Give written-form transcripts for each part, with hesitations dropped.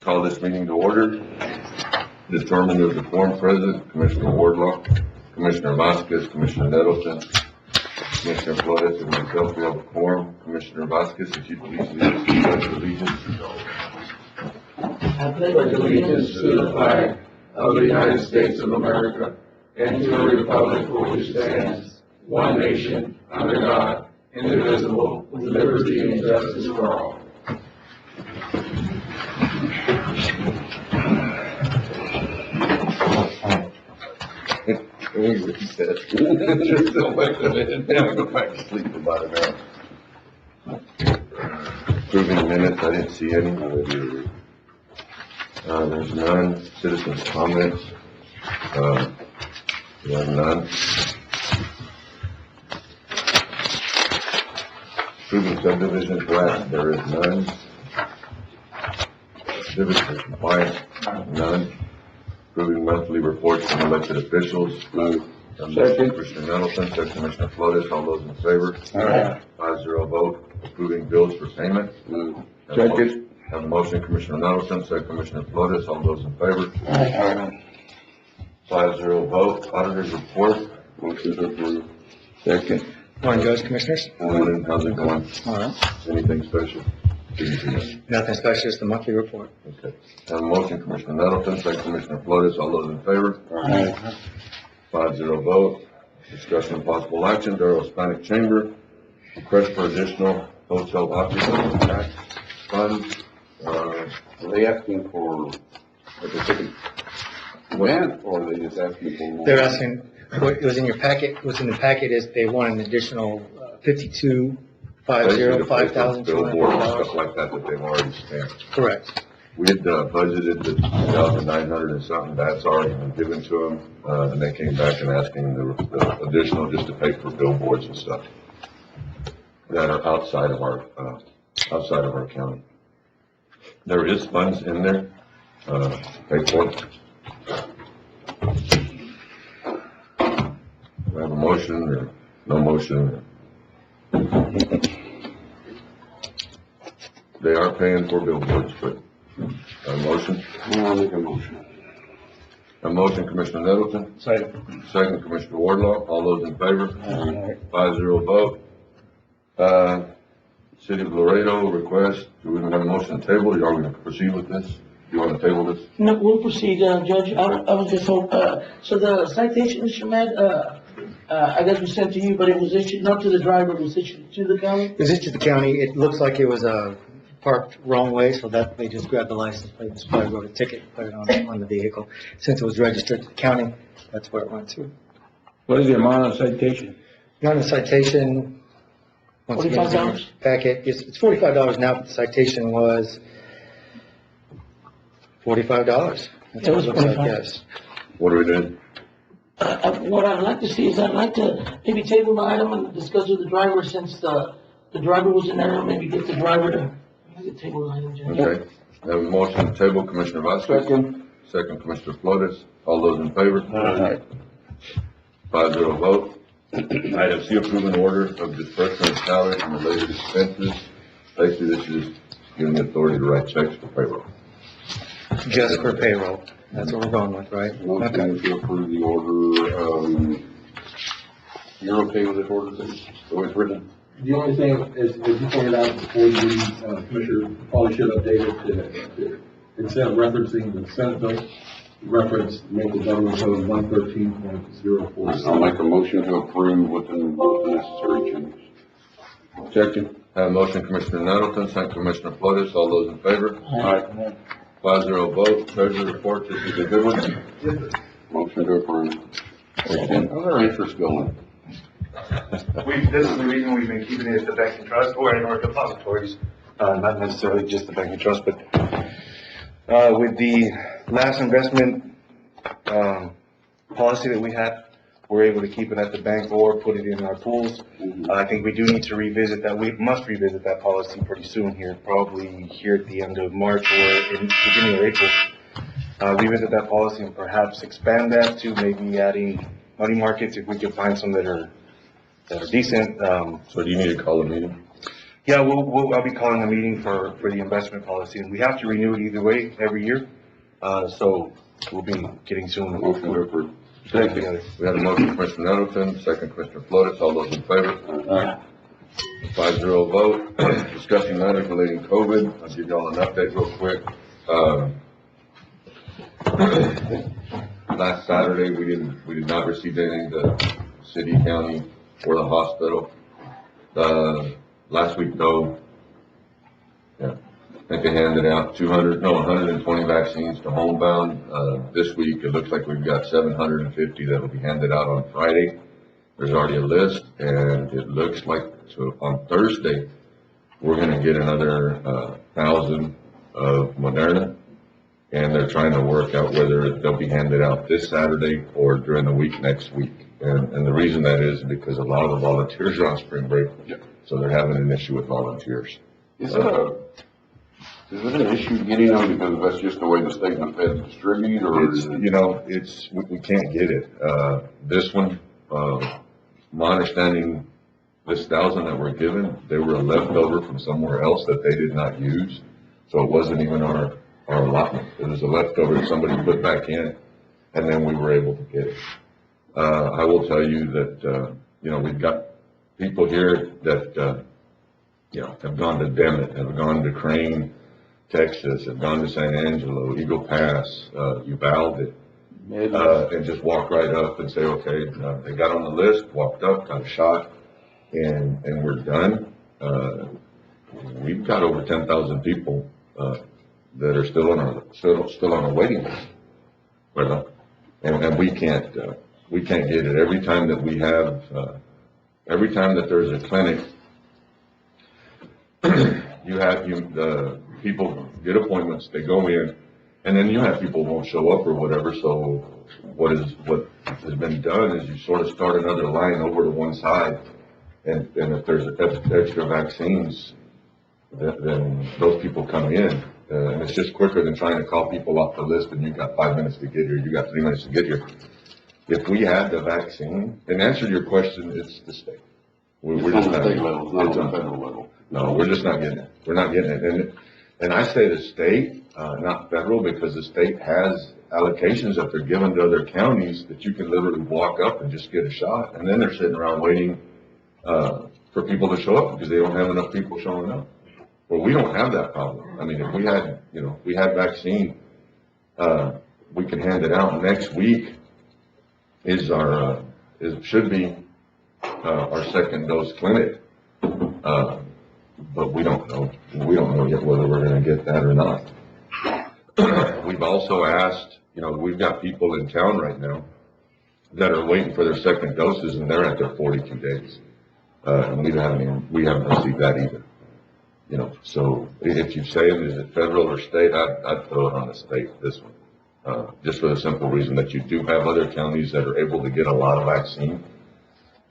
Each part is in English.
Call this meeting to order. Determined as the quorum present, Commissioner Wardlaw, Commissioner Vasquez, Commissioner Nettleton, Commissioner Flores, and myself, we have a quorum. Commissioner Vasquez, if you please lead us in the pledge of allegiance. I pledge allegiance to the flag of the United States of America and to the republic for which it stands, one nation, under God, indivisible, with liberty and justice for all. Just don't wait a minute. Then we go back to sleep for about an hour. Approving minutes, I didn't see any. There's none. Citizens' comments. We have none. Approving subdivision plat, there is none. Civics and compliance, none. Approving monthly reports from elected officials. Move. Second. Commissioner Nettleton, second Commissioner Flores, all those in favor? Aye. 5-0 vote. Approving bills for payment. Move. Second. Have a motion, Commissioner Nettleton, second Commissioner Flores, all those in favor? Aye. 5-0 vote. Auditors report. Motion to approve. Second. Morning, Judge, Commissioners. Morning, how's it going? All right. Anything special? Nothing special, just the monthly report. Okay. Have a motion, Commissioner Nettleton, second Commissioner Flores, all those in favor? Aye. 5-0 vote. Discussion of possible action, Darrell Hispanic Chamber, request for additional hotel occupancy tax funds. Are they asking for a specific event, or are they just asking for more? They're asking, what was in your packet, what's in the packet is they want an additional $5,250, Billboards and stuff $5,250. like that that they've already spent. Correct. We had budgeted the 2,900 and something, that's already been given to them, and they came back and asking the additional just to pay for billboards and stuff that are outside of our county. There is funds in there, to pay for it. Do I have a motion or no motion? They are paying for billboards, but a motion? I'll make a motion. A motion, Commissioner Nettleton. Second, Commissioner Wardlaw. All those in favor? 5-0 vote. City of Laredo request, do we have a motion to table? Are we going to proceed with this? Do you want to table this? No, we'll proceed, Judge. I was just hope, so the citation, Mr. Matt, I guess was sent to you, but it was issued not to the driver, it was issued to the county? It was issued to the county. It looks like it was parked wrong way, so that they just grabbed the license plate and probably wrote a ticket and put it on the vehicle. Since it was registered to the county, that's where it went to. What is the amount of citation? On the citation, once again, it's in your $45? packet, it's $45 now, but the citation was $45. That's what it looks like, $45. yes. What are we doing? What I'd like to see is I'd like to maybe table the item and discuss with the driver since the driver was in there, maybe get the driver to table the item, Judge. Okay. I have a motion to table, Commissioner Vasquez. Second, Commissioner Flores. All those in favor? 5-0 vote. Item C, approving order of disbursement of salary and related expenses. Basically, this is giving the authority to write checks for payroll. Just for payroll. That's what we're going with, right? Okay. Motion to approve the order, you're okay with this order, then? The way it's written? The only thing is, as you pointed out before you leave, Commissioner, probably should update it to, instead of referencing the Senate bill, reference local government code 113.04. I'll make a motion to approve with the necessary changes. Second. Have a motion, Commissioner Nettleton, second Commissioner Flores. All those in favor? Aye. 5-0 vote. Treasurer report, this is a good one. Motion to approve. How's our interest going? This is the reason we've been keeping it at the bank and trust or in our depositories, not necessarily just the bank and trust, but, with the last investment, policy that we had, we're able to keep it at the bank or put it in our pools. I think we do need to revisit that. We must revisit that policy pretty soon here, probably here at the end of March or in beginning of April. Revisit that policy and perhaps expand that to maybe adding money markets if we can find some that are decent. So do you need to call a meeting? Yeah, I'll be calling a meeting for the investment policy, and we have to renew it either way every year. So we'll be getting soon. Motion to approve. Thank you. We have a motion, Commissioner Nettleton, second, Commissioner Flores. All those in favor? 5-0 vote. Discussing matters relating COVID. I'll give y'all an update real quick. Last Saturday, we did not receive anything, the city, county, or the hospital. Last week though, I think they handed out 120 vaccines to homebound. This week, it looks like we've got 750 that will be handed out on Friday. There's already a list, and it looks like on Thursday, we're gonna get another 1,000 of Moderna, and they're trying to work out whether they'll be handed out this Saturday or during the week next week. And the reason that is because a lot of the volunteers are on spring break, so they're having an issue with volunteers. Is it an issue getting them because that's just the way the state and the feds distribute, or is it? We can't get it. This one, my understanding, this 1,000 that were given, they were left over from somewhere else that they did not use. So it wasn't even our allotment. It was a leftover that somebody put back in, and then we were able to get it. I will tell you that, we've got people here that, have gone to Demet, have gone to Crane, Texas, have gone to San Angelo, Eagle Pass, Uvalde, and just walk right up and say, okay, they got on the list, walked up, got a shot, and we're done. We've got over 10,000 people, that are still on a waiting list. And we can't get it. Every time that we have, every time that there's a clinic, people get appointments, they go in, and then you have people who won't show up or whatever. So what has been done is you sort of start another line over to one side, and if there's extra vaccines, then those people come in. And it's just quicker than trying to call people off the list, and you've got 5 minutes to get here, you got 3 minutes to get here. If we had the vaccine, and answer your question, it's the state. We're It's just on the not, state level, it's not on the federal level. no, we're just not getting it. We're not getting it. And I say the state, not federal, because the state has allocations that they're given to other counties that you can literally walk up and just get a shot. And then they're sitting around waiting, for people to show up because they don't have enough people showing up. Well, we don't have that problem. I mean, if we had vaccine, we can hand it out. Next week should be our second dose clinic. But we don't know. We don't know yet whether we're going to get that or not. We've also asked, we've got people in town right now that are waiting for their second doses, and they're at their 42 days. And we haven't received that either. So if you say, is it federal or state, I'd throw it on the state, this one. Just for the simple reason that you do have other counties that are able to get a lot of vaccine,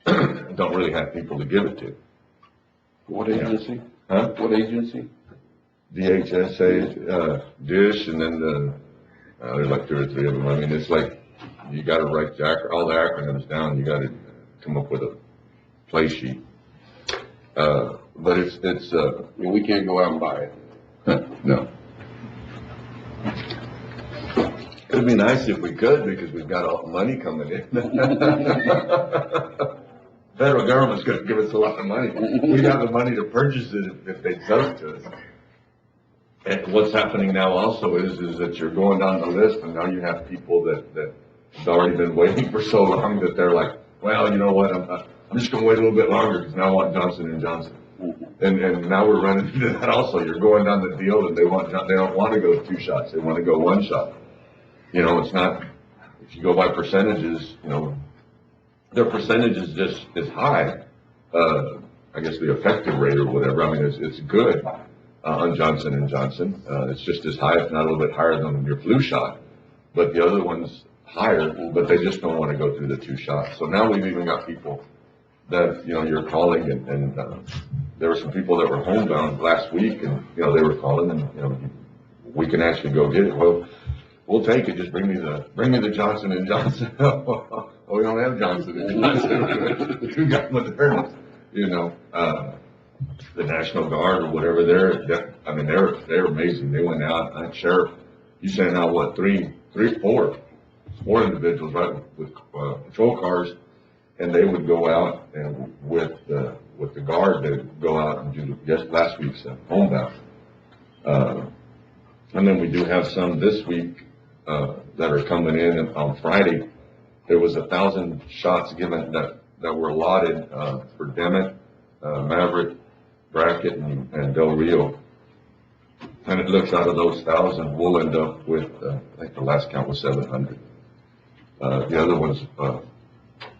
don't really have people to give it to. What agency? Huh? What agency? DHSA, DISH, and then there's like 2 or 3 of them. I mean, it's like, you gotta write all the acronyms down, you gotta come up with a play sheet. But it's We can't go out and buy it. no. It'd be nice if we could, because we've got all the money coming in. Federal government's gonna give us a lot of money. We have the money to purchase it if they sell it to us. And what's happening now also is that you're going down the list, and now you have people that have already been waiting for so long that they're like, well, you know what, I'm just gonna wait a little bit longer because now I want Johnson & Johnson. And now we're running into that also. You're going down the deal, and they don't want to go 2 shots. They want to go 1 shot. It's not, if you go by percentages, their percentage is just as high. I guess the effective rate or whatever. I mean, it's good on Johnson & Johnson. It's just as high, if not a little bit higher than your flu shot. But the other one's higher, but they just don't want to go through the 2 shots. So now we've even got people that, you're calling, and there were some people that were homebound last week, and, they were calling, and, we can actually go get it. Well, we'll take it. Just bring me the Johnson & Johnson. Oh, we don't have Johnson & Johnson. We got Moderna, the National Guard or whatever, they're amazing. They went out, Sheriff, you sent out what, four individuals, right, with patrol cars, and they would go out and with the guard, they'd go out and do just last week's homebound. And then we do have some this week, that are coming in, and on Friday, there was 1,000 shots given that were allotted, for Demet, Maverick, Brackett, and Del Rio. And it looks out of those 1,000, we'll end up with, I think the last count was 700. The other ones,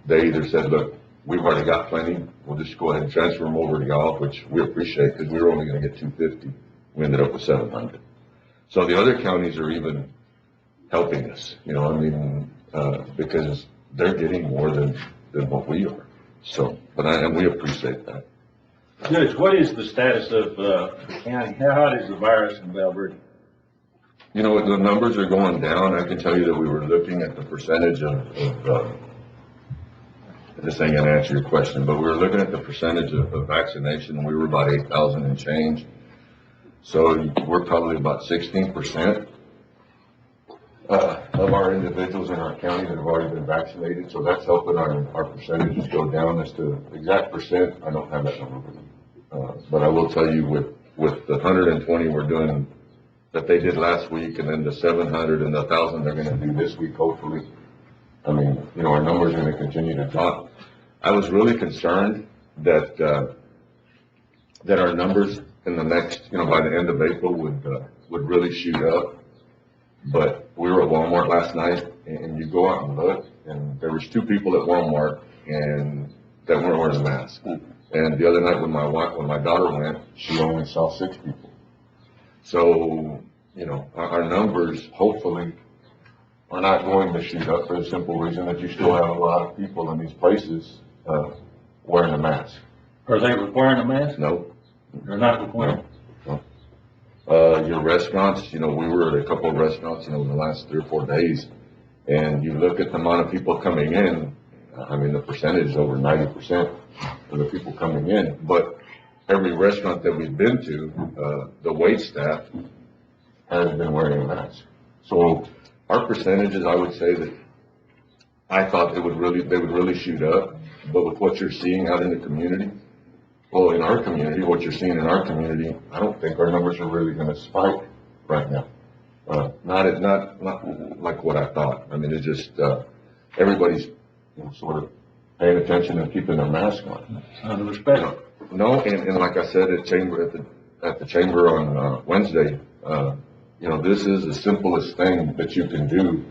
they either said, look, we've already got plenty, we'll just go ahead and transfer them over to y'all, which we appreciate, because we were only gonna get 250. We ended up with 700. So the other counties are even helping us, because they're getting more than what we are. So, and we appreciate that. Judge, what is the status of the county? How hot is the virus in Val Verde? The numbers are going down. I can tell you that we were looking at the percentage of this ain't gonna answer your question, but we were looking at the percentage of vaccination, and we were about 8,000 and change. So we're probably about 16%, of our individuals in our county that have already been vaccinated. So that's helping our percentages go down. As to exact percent, I don't have that number with me. But I will tell you with the 120 we're doing that they did last week, and then the 700 and the 1,000 they're gonna do this week, hopefully. Our numbers are gonna continue to drop. I was really concerned that our numbers in the next, by the end of April would really shoot up. But we were at Walmart last night, and you go out and look, and there was 2 people at Walmart and that weren't wearing a mask. And the other night when my daughter went, she only saw 6 people. So, our numbers hopefully are not going to shoot up for the simple reason that you still have a lot of people in these places, wearing a mask. Are they requiring a mask? No. They're not requiring? No. Your restaurants, we were at a couple of restaurants, in the last 3 or 4 days, and you look at the amount of people coming in, the percentage is over 90% of the people coming in. But every restaurant that we've been to, the wait staff has been wearing a mask. So our percentages, I would say that I thought they would really shoot up. But with what you're seeing out in the community, what you're seeing in our community, I don't think our numbers are really going to spike right now. Not like what I thought. It's just, everybody's sort of paying attention and keeping their mask on. Out of respect. No, and like I said at the chamber on Wednesday, this is the simplest thing that you can do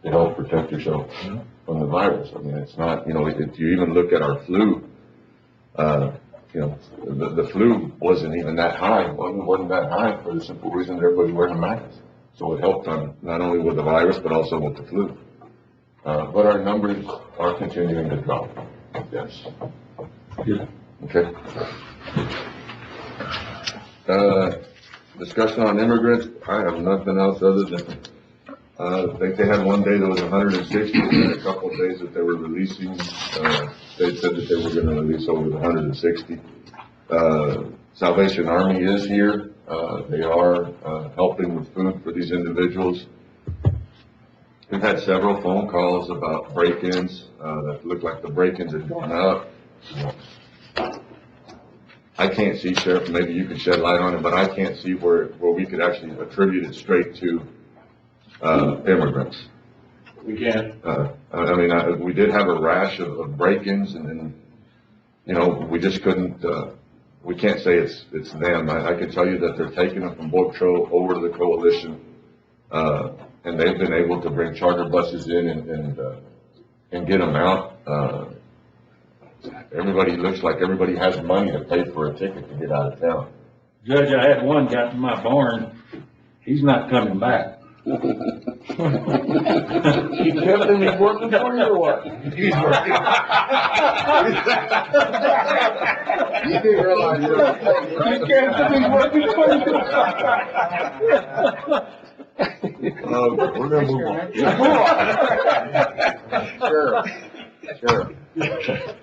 to help protect yourself from the virus. It's not, if you even look at our flu, the flu wasn't even that high. Wasn't that high for the simple reason that everybody's wearing a mask. So it helped on not only with the virus, but also with the flu. But our numbers are continuing to drop. Yes. Yeah. Okay. Discussion on immigrants. I have nothing else other than, I think they had one day that was 160, and a couple of days that they were releasing, they said that they were going to release over the 160. Salvation Army is here. They are helping with food for these individuals. We've had several phone calls about break-ins that look like the break-ins have gone up. I can't see, Sheriff, maybe you could shed light on it, but I can't see where we could actually attribute it straight to immigrants. We can. We did have a rash of break-ins, and we just couldn't, we can't say it's them. I can tell you that they're taking them from Border Patrol over to the coalition, and they've been able to bring charter buses in and get them out. Looks like everybody has money to pay for a ticket to get out of town. Judge, I had one got in my barn. He's not coming back. He kept him, he's working for you or what? He's working. You didn't realize He kept him, he's working for you. We're gonna move on. Sheriff,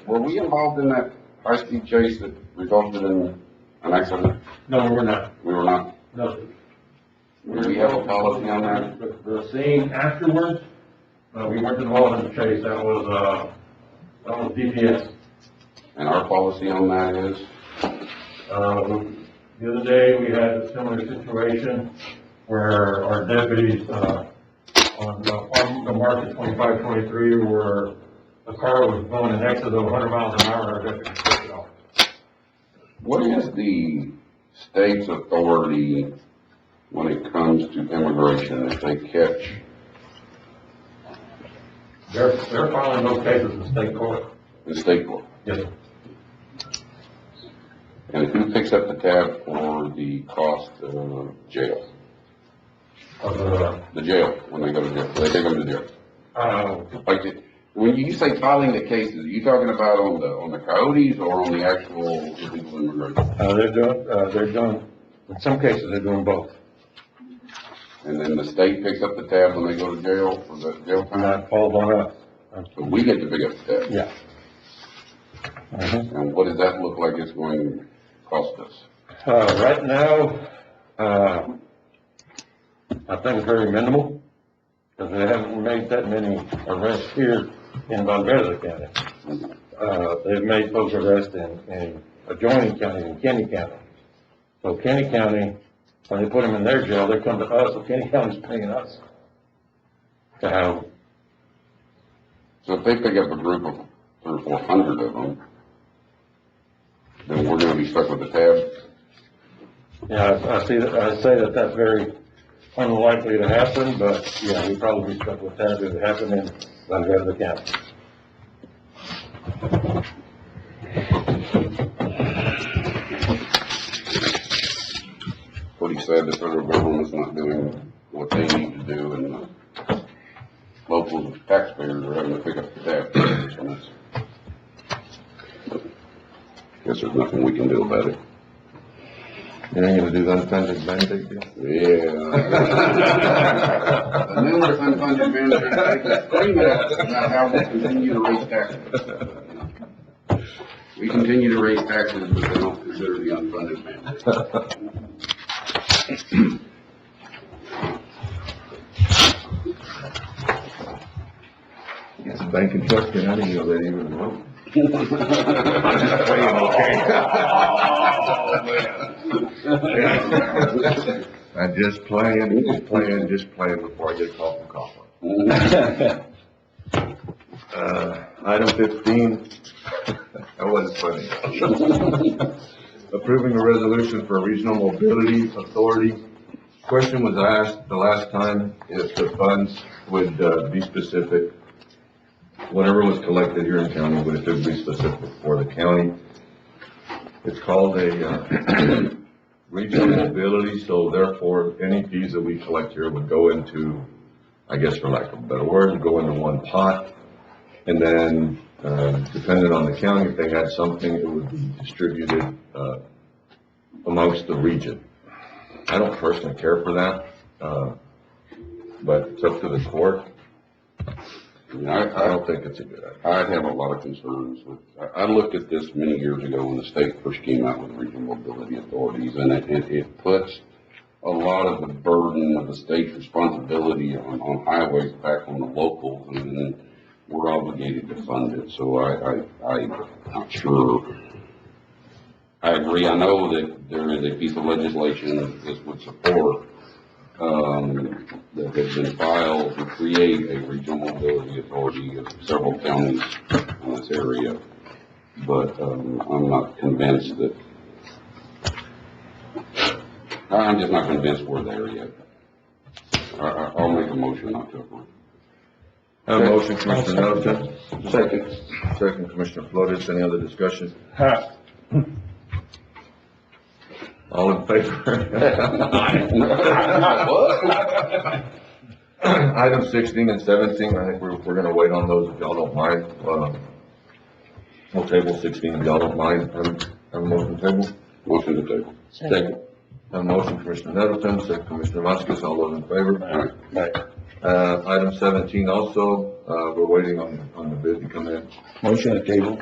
were we involved in that high-speed chase that resulted in an accident? No, we're not. We were not. No. Do we have a policy on that? The scene afterwards, we weren't involved in the chase. That was DPS. And our policy on that is? The other day, we had a similar situation where our deputies, on the market 2523, where a car was going in excess of 100 miles an hour, our deputies took it off. What is the state's authority when it comes to immigration if they catch? They're filing those cases in state court. The state court? Yes, sir. And who picks up the tab for the cost of jail? The jail, when they go to jail, they take them to jail. Like, when you say filing the cases, are you talking about on the coyotes or on the actual illegal immigration? They're doing, in some cases, they're doing both. And then the state picks up the tab when they go to jail for the jail time? That falls on us. So we get to pick up the tab? Yeah. And what does that look like it's going to cost us? Right now, I think it's very minimal, because they haven't made that many arrests here in Valverde County. They've made folks arrest in adjoining counties, in Kenny County. So Kenny County, when they put them in their jail, they come to us, so Kenny County's paying us to have. So if they pick up a group of 300 or 400 of them, then we're gonna be stuck with the tab? Yeah, I say that that's very unlikely to happen, but yeah, we probably be stuck with that if it happened in Valverde County. Pretty sad the federal government's not doing what they need to do, and the local taxpayers are having to pick up the tab. And that's- Guess there's nothing we can do about it. You ain't gonna do the unfunded mandate deal? Yeah. The numerous unfunded mandates, they can scream at us about how we continue to raise taxes. We continue to raise taxes, but they don't consider the unfunded mandate. It's a bank and trust, and I didn't know that even wrote. I'm just playing before I get called from Coughlin. Item 15, that wasn't funny. Approving a resolution for a regional mobility authority. Question was asked the last time if the funds would be specific. Whatever was collected here in county, would it be specific for the county? It's called a regional mobility, so therefore, any fees that we collect here would go into, I guess for lack of a better word, go into one pot. And then, depending on the county, if they had something, it would be distributed, amongst the region. I don't personally care for that, but it's up to the court. I don't think it's a good idea. I have a lot of concerns with, I looked at this many years ago when the state first came out with regional mobility authorities, and it puts a lot of the burden of the state's responsibility on highways back on the locals, and then we're obligated to fund it, so I'm not sure. I agree, I know that there is a piece of legislation that this would support, that has been filed to create a regional mobility authority of several counties in this area, but, I'm not convinced that, I'm just not convinced we're there yet. I'll make a motion not to approve. Have a motion, Commissioner Nettleton. Second, Commissioner Flores. Any other discussion? All in favor? Item 16 and 17, I think we're gonna wait on those if y'all don't mind. We'll table 16 if y'all don't mind. Have a motion table? Motion to table. Second. Have a motion, Commissioner Nettleton, second, Commissioner Vasquez. All those in favor? Item 17 also, we're waiting on the bid to come in. Motion to table.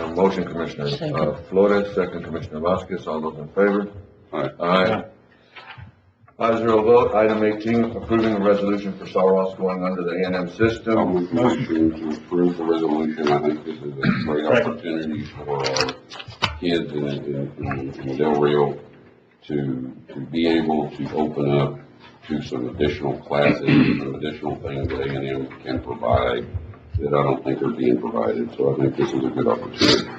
Motion, Commissioner Flores, second, Commissioner Vasquez, all those in favor? Aye. Aye. 5-0 vote. Item 18, approving a resolution for Saros going under the A&M I'll system. make a motion to approve the resolution. I think this is a great opportunity for our kids in Del Rio to be able to open up to some additional classes, some additional things that A&M can provide that I don't think are being provided. So I think this is a good opportunity.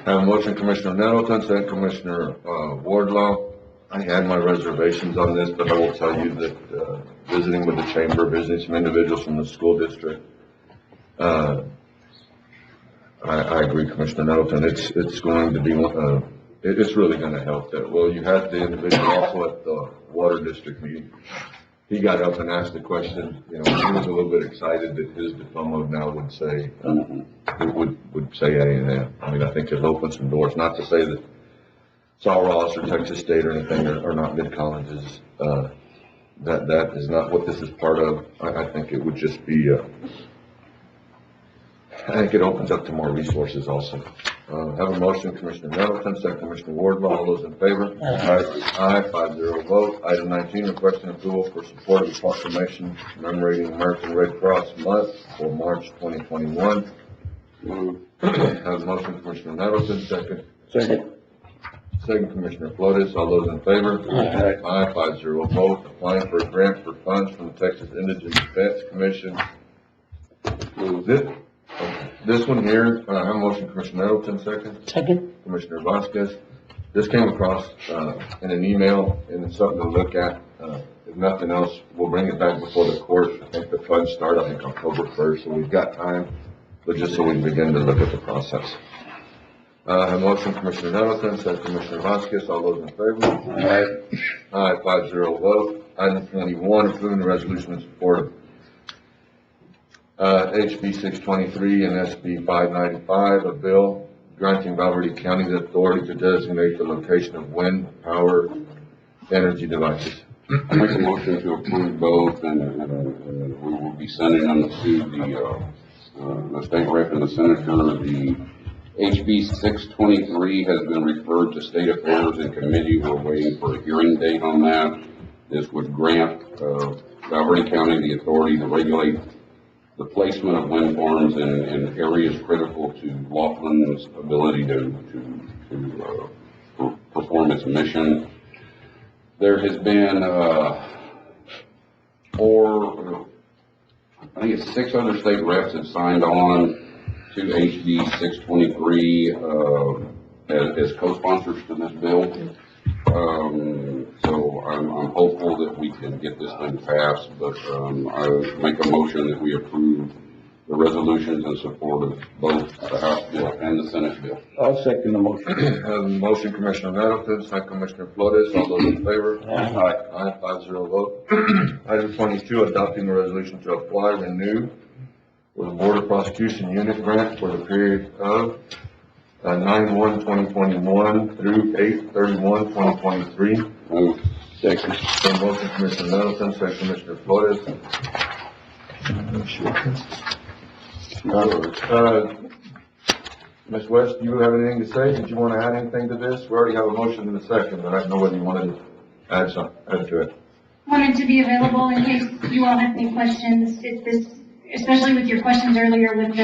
Have a motion, Commissioner Nettleton, second, Commissioner Wardlaw. I had my reservations on this, but I will tell you that, visiting with the chamber, visiting some individuals from the school district, I agree, Commissioner Nettleton, it's going to be, it's really gonna help that. Well, you had the individual also at the water district meeting. He got up and asked the question, he was a little bit excited that his diploma now would say, would say A&M. I mean, I think it opens some doors, not to say that Saros or Texas State or anything are not good colleges. That is not what this is part of. I think it would just be, I think it opens up to more resources also. Have a motion, Commissioner Nettleton, second, Commissioner Wardlaw, all those in favor? Aye, 5-0 vote. Item 19, requesting approval for support of the proclamation commemorating American Red Cross Month for March 2021. Have a motion, Commissioner Nettleton, second. Second, Commissioner Flores, all those in favor? Aye, 5-0 vote. Applying for a grant for funds from the Texas Indigent Defense Commission. This one here, I have a motion, Commissioner Nettleton, second. Second. Commissioner Vasquez. This came across, in an email, and it's something to look at. If nothing else, we'll bring it back before the court. I think the funds start, October 1st, so we've got time, but just so we can begin to look at the process. A motion, Commissioner Nettleton, second, Commissioner Vasquez, all those in favor? Aye, 5-0 vote. Item 21, approving the resolution in support of HB 623 and SB 595, a bill granting Valverde County the authority to designate the location of wind power energy devices. I make a motion to approve both, and we will be sending them to the state rep and the senator. The HB 623 has been referred to State Affairs and Committee. We're waiting for a hearing date on that. This would grant Valverde County the authority to regulate the placement of wind farms in areas critical to Laughlin's ability to perform its mission. There has been six other state reps have signed on to HB 623 as co-sponsors to this bill. So I'm hopeful that we can get this thing passed, but I make a motion that we approve the resolutions in support of both the House bill and the Senate bill. I'll second the motion. Motion, Commissioner Nettleton, second, Commissioner Flores, all those in favor? Aye, 5-0 vote. Item 22, adopting the resolution to apply, renew for the Border Prosecution Unit grant for the period of 9/1/2021 through 8/31/2023. Move. Second. Motion, Commissioner Nettleton, second, Commissioner Flores. Ms. West, do you have anything to say? Did you want to add anything to this? We already have a motion in a second, but I don't know whether you wanted to add to it. Wanted to be available in case you all have any questions. If this, especially with your questions earlier with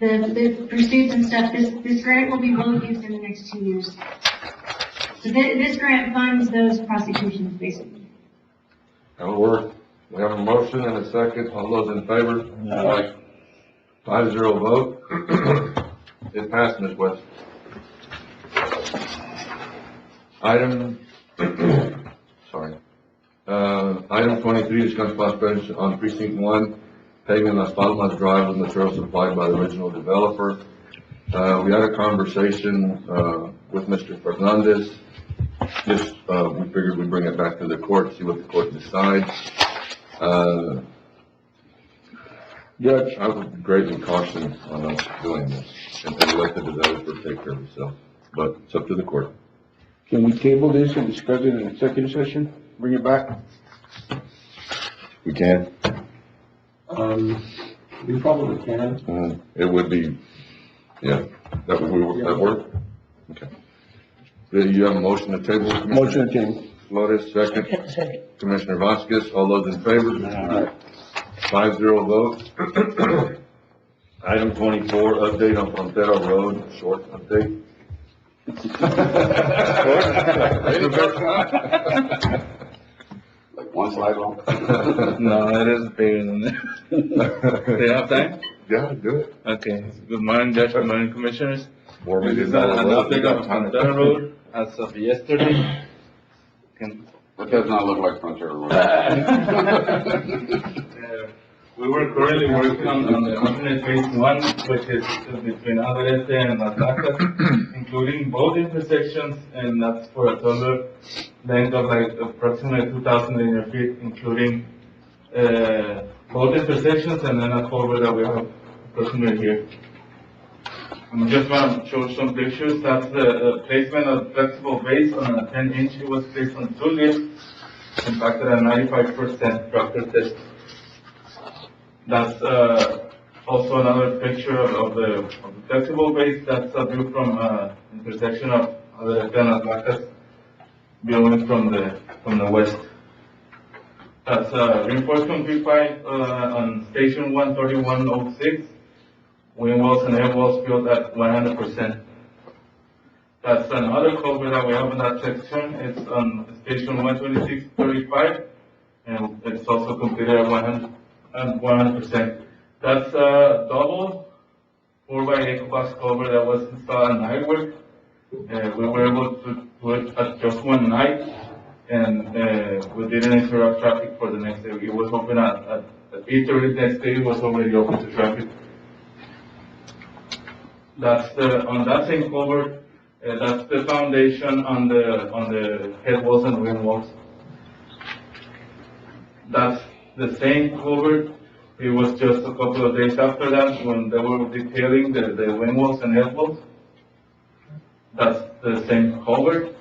the pursuits and stuff, this grant will be well used in the next 2 years. So this grant funds those prosecutions, basically. That'll work. We have a motion and a second. All those in favor? Aye. 5-0 vote. It passed, Ms. West. Item 23, discuss possibility on precinct 1, paving Las Palmas Drive with material supplied by the original developer. We had a conversation, with Mr. Fernandez. We figured we'd bring it back to the court, see what the court decides. Judge, I would greatly caution on us doing this and let the developer take care of himself, but it's up to the court. Can we table this and discuss it in executive session? Bring it back? We can. We probably can. It would be Yeah, that work? Okay. Do you have a motion to table? Commissioner? Motion to table. Flores, second. Second. Commissioner Vasquez, all those in favor? Aye. 5-0 vote. Item 24, update on Frontera Road, short update. Like one slide long. No, it is bigger than that. Do you have time? Yeah, do it. Okay. Good morning, Judge, good morning, Commissioners. More This is million an dollar road. We update got on time to- Fontana Road as of yesterday. Can- That does not look like Frontier Road. We were currently working on the alternate phase one, which is between Alvarete and Las Vacas, including both intersections, and that's for a total length of like approximately 2,000 linear feet, including, both intersections and then a culvert that we have approximately here. I'm just gonna show some pictures. That's the placement of flexible base on a 10-inch. It was placed on 2 lifts, impacted at 95% structure test. That's, also another picture of the flexible base. That's a view from, intersection of Alvarete and Las Vacas, viewing from the west. That's, reinforced concrete pipe, on station 13106. Wing walls and air walls built at 100%. That's another culvert that we have in that section. It's on station 12635, and it's also completed at 100%. That's a double 4x8 box culvert that was installed at night work. We were able to do it at just one night, and we didn't interrupt traffic for the next day. It was open at 8:30 the next day. It was already open to traffic. That's on that same culvert, that's the foundation on the head walls and wing walls. That's the same culvert. It was just a couple of days after that when they were detailing the wing walls and head walls. That's the same culvert.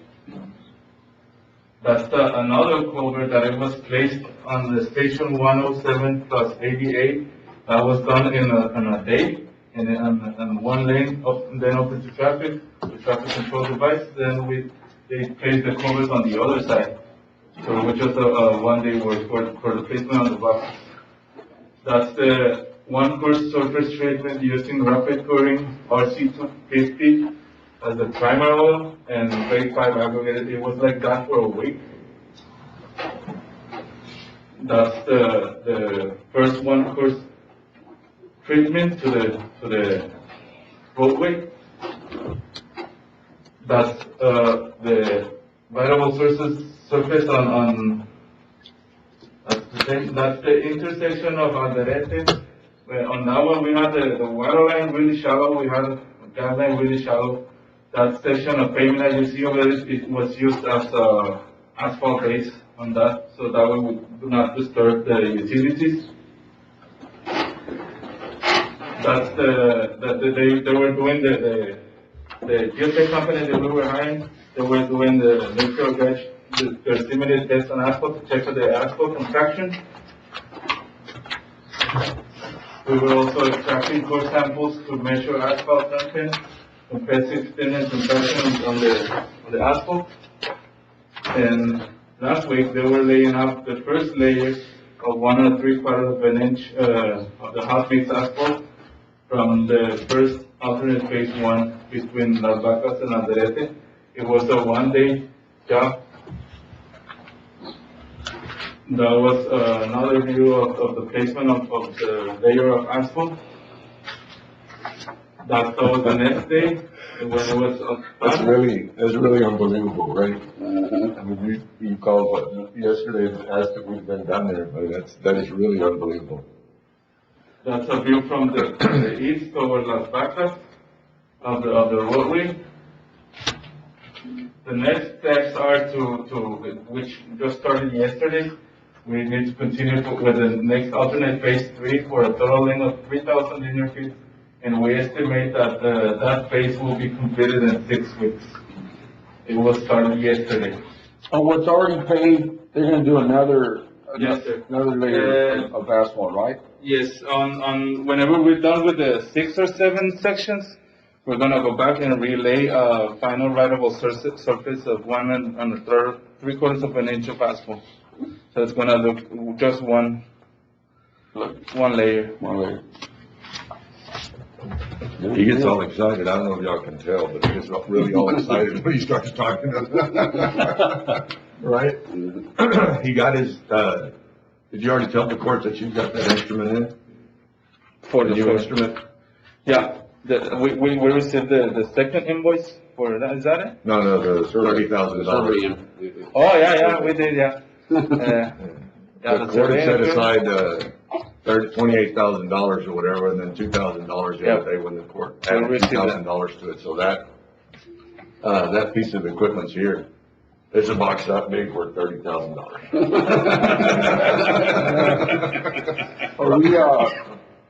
That's another culvert that it was placed on the station 107 plus 88. That was done in a day. And then on one lane, then open to traffic, the traffic control device, then they placed the culverts on the other side. So it was just a one-day work for the placement on the box. That's the one course surface treatment using rapid curing RC250 as the primer oil and grade 5 aggregated. It was like that for a week. That's the first one course treatment to the roadway. That's the variable surface on that's the intersection of Alvarete. On that one, we had the water line really shallow. We had a gas line really shallow. That section of pavement that you see over there, it was used as asphalt base on that, so that way we do not disturb the utilities. That's they were doing the geotech company that we were hiring. They were doing the neutral gauge, the simulated test on asphalt to check for the asphalt contraction. We were also extracting core samples to measure asphalt content, compressive thickness and compression on the asphalt. And last week they were laying out the first layer of 1 3/4 of an inch of the hot mix asphalt from the first alternate phase one between Las Vacas and Alvarete. It was a one-day job. That was another view of the placement of the layer of asphalt. That was the next day when it was That's done. really unbelievable, right? Mhm. I mean, you called yesterday and asked if we'd been down there, but that is really unbelievable. That's a view from the east towards Las Vacas of the roadway. The next steps are which just started yesterday. We need to continue with the next alternate phase 3 for a total length of 3,000 linear feet. And we estimate that that phase will be completed in 6 weeks. It was started yesterday. On what's already paved, they're gonna do another Yes, sir. layer of asphalt, right? Yes, on whenever we're done with the 6 or 7 sections, we're gonna go back and relay a final writable surface of 1 3/4 of an inch of asphalt. So it's gonna look just one layer. He gets all excited. I don't know if y'all can tell, but he gets really all excited when he starts talking. Right? He got his, did you already tell the court that you got that instrument in? For The the new first, instrument? yeah, we received the second invoice for that, is that it? No, the $30,000. Oh, yeah, we did, yeah. The court had set aside, $28,000 or whatever, and then $2,000 the other day when the court added We received that. $2,000 to it, so that piece of equipment's here. It's a box that big worth $30,000. Are we,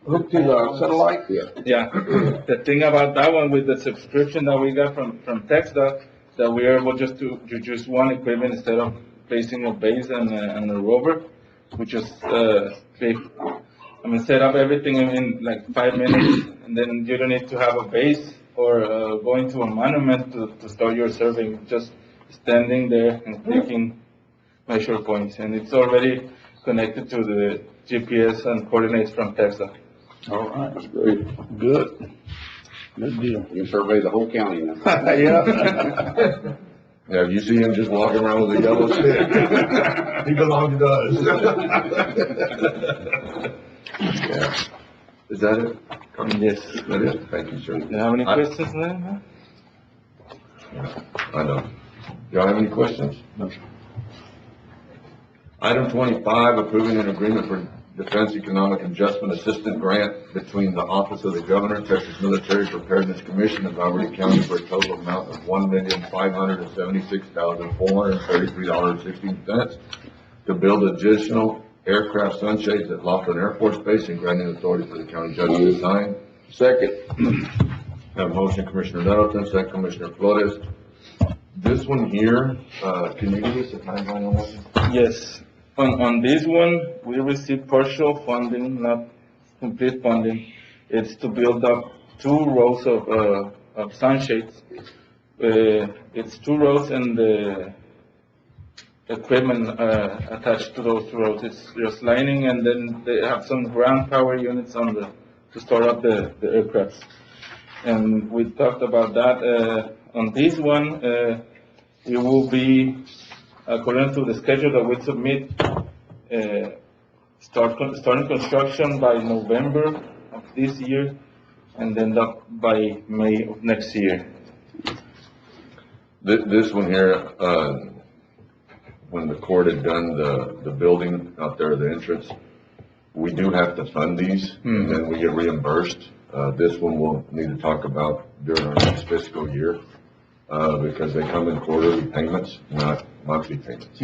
hooked to the satellite? Yeah, the thing about that one with the subscription that we got from TxDOT, that we are able just to use one equipment instead of placing a base and a rover. We just, set up everything in like 5 minutes, and then you don't need to have a base or going to a monument to start your survey. Just standing there and clicking measure points, and it's already connected to the GPS and coordinates from TxDOT. All right, that's great. Good. Good deal. You survey the whole county now. Yeah. Yeah, you see him just walking around with a yellow stick. He belongs to us. Yeah. Is that it? Yes. That is, thank you, sir. Do you have any questions then? I know. Y'all have any questions? No. Item 25, approving an agreement for Defense Economic Adjustment Assistance Grant between the Office of the Governor, Texas Military Preparedness Commission, and Valverde County for a total amount of $1,576,433.16 to build additional aircraft sunshades at Laughlin Air Force Base and granting authority for the county judge to sign. Second. Have a motion, Commissioner Nettleton, second Commissioner Flores. This one here, can you give us a timeline on that? Yes. On this one, we received partial funding, not complete funding. It's to build up 2 rows of sunshades. It's 2 rows and the equipment attached to those 2 rows. It's just lining, and then they have some ground power units to start up the aircrafts. And we talked about that. On this one, it will be, according to the schedule that we submit, starting construction by November of this year, and then by May of next year. This one here, when the court had done the building out there, the entrance, we do have to fund these, and then we get reimbursed. This one we'll need to talk about during our next fiscal year, because they come in quarterly payments, not monthly payments.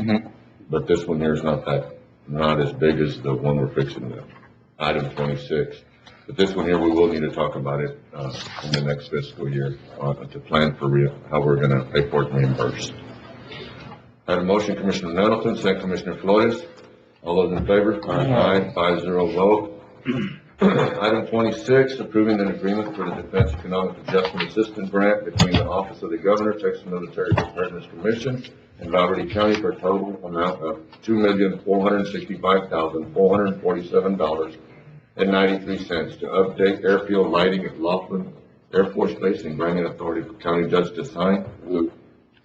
But this one here is not as big as the one we're fixing, item 26. But this one here, we will need to talk about it, in the next fiscal year, to plan for how we're gonna pay for it and reimburse. I have a motion, Commissioner Nettleton, second Commissioner Flores. All those in favor? Aye. 5-0 vote. Item 26, approving an agreement for the Defense Economic Adjustment Assistance Grant between the Office of the Governor, Texas Military Preparedness Commission, and Valverde County for a total amount of $2,465,447.93 to update airfield lighting at Laughlin Air Force Base and granting authority for county judge to sign.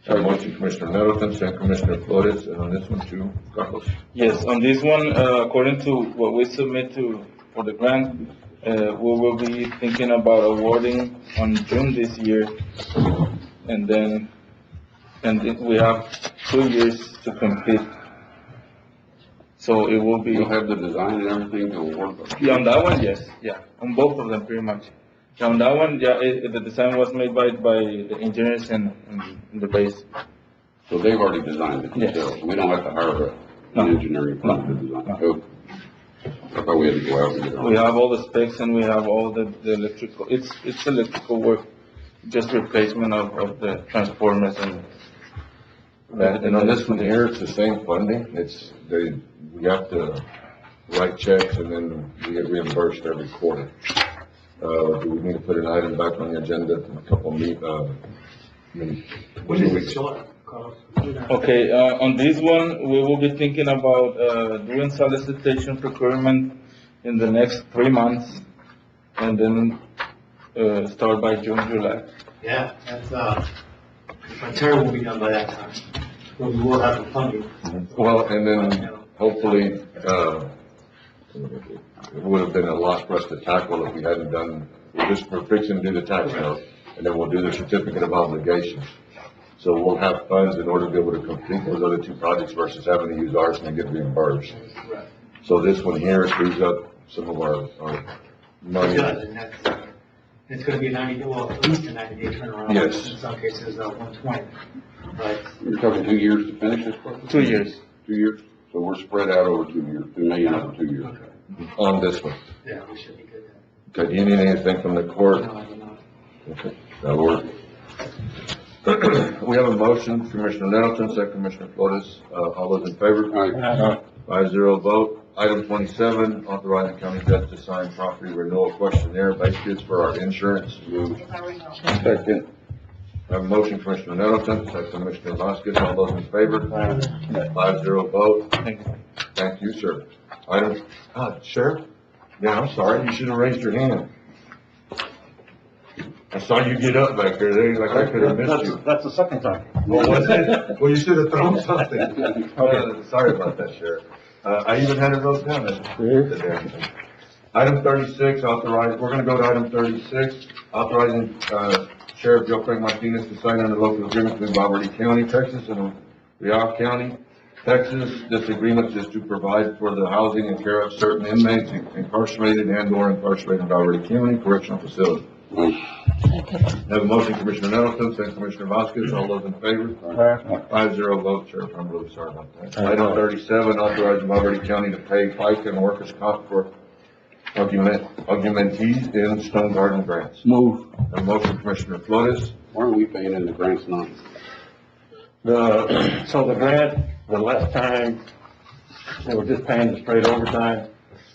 Have a motion, Commissioner Nettleton, second Commissioner Flores, and on this one too, Carlos. Yes, on this one, according to what we submit for the grant, we will be thinking about awarding on June this year, and then we have 2 years to complete. So it will be. You'll have the design and everything to award them. Yeah, on that one, yes, yeah, on both of them pretty much. Yeah, on that one, yeah, the design was made by the engineers in the base. So they've already designed it Yes. themselves. We don't have to hire an No. engineering firm to design it. Oh. I thought we had to go out and get it. We have all the specs and we have all the electrical, it's electrical work, just replacement of the transformers and. And on this one here, it's the same funding. We have to write checks and then we get reimbursed every quarter. Do we need to put an item back on the agenda in a couple of When is it short, Carlos? Okay, on this one, we will be thinking about, doing solicitation procurement in the next 3 months, and then, start by June, July. Yeah, that's, material will be done by that time. But we will have the funding. Well, and then hopefully, it would have been a lot for us to tackle if we hadn't done, we're fixing to do the tax note, and then we'll do the certificate of obligation. So we'll have funds in order to be able to complete those other two projects versus having to use ours and get reimbursed. So this one here frees up some of our money. It does, and that's, it's gonna be a 90, well, at least a 90-day turnaround. Yes. In some cases, 120. But You're talking 2 years to finish this project? 2 years. 2 years? So we're spread out over 2 years, 2 million over 2 years. On this one. yeah, we should be good Okay, do you need anything from the court? then. No, I do not. Okay, that'll work. We have a motion, Commissioner Nettleton, second Commissioner Flores, all those in favor? Aye. 5-0 vote. Item 27, authorizing county judge to sign property renewal questionnaire. Basically, it's for our insurance. Second. I have a motion, Commissioner Nettleton, second Commissioner Vasquez, all those in favor? 5-0 vote. Thank you, sir. Item, Sheriff? Yeah, I'm sorry, you should have raised your hand. I saw you get up back there, like I could have missed you. That's the second time. What was it? Well, you should have thrown something. Sorry about that, Sheriff. I even had it wrote down. The damn thing. Item 36, authorize, we're gonna go to item 36, authorizing, Sheriff Joe Frank Martinez to sign under local agreement between Valverde County, Texas and Real County, Texas. This agreement is to provide for the housing and care of certain inmates incarcerated and/or incarcerated in Valverde County Correctional Facility. Have a motion, Commissioner Nettleton, second Commissioner Vasquez, all those in favor? 5-0 vote, Sheriff, I'm really sorry about that. Item 37, authorizing Valverde County to pay FICA and workers' comp for augmentees in Stone Garden grants. Move. Have a motion, Commissioner Flores, Why are we paying in the grants now? So the grant, the last time, they were just paying the straight overtime,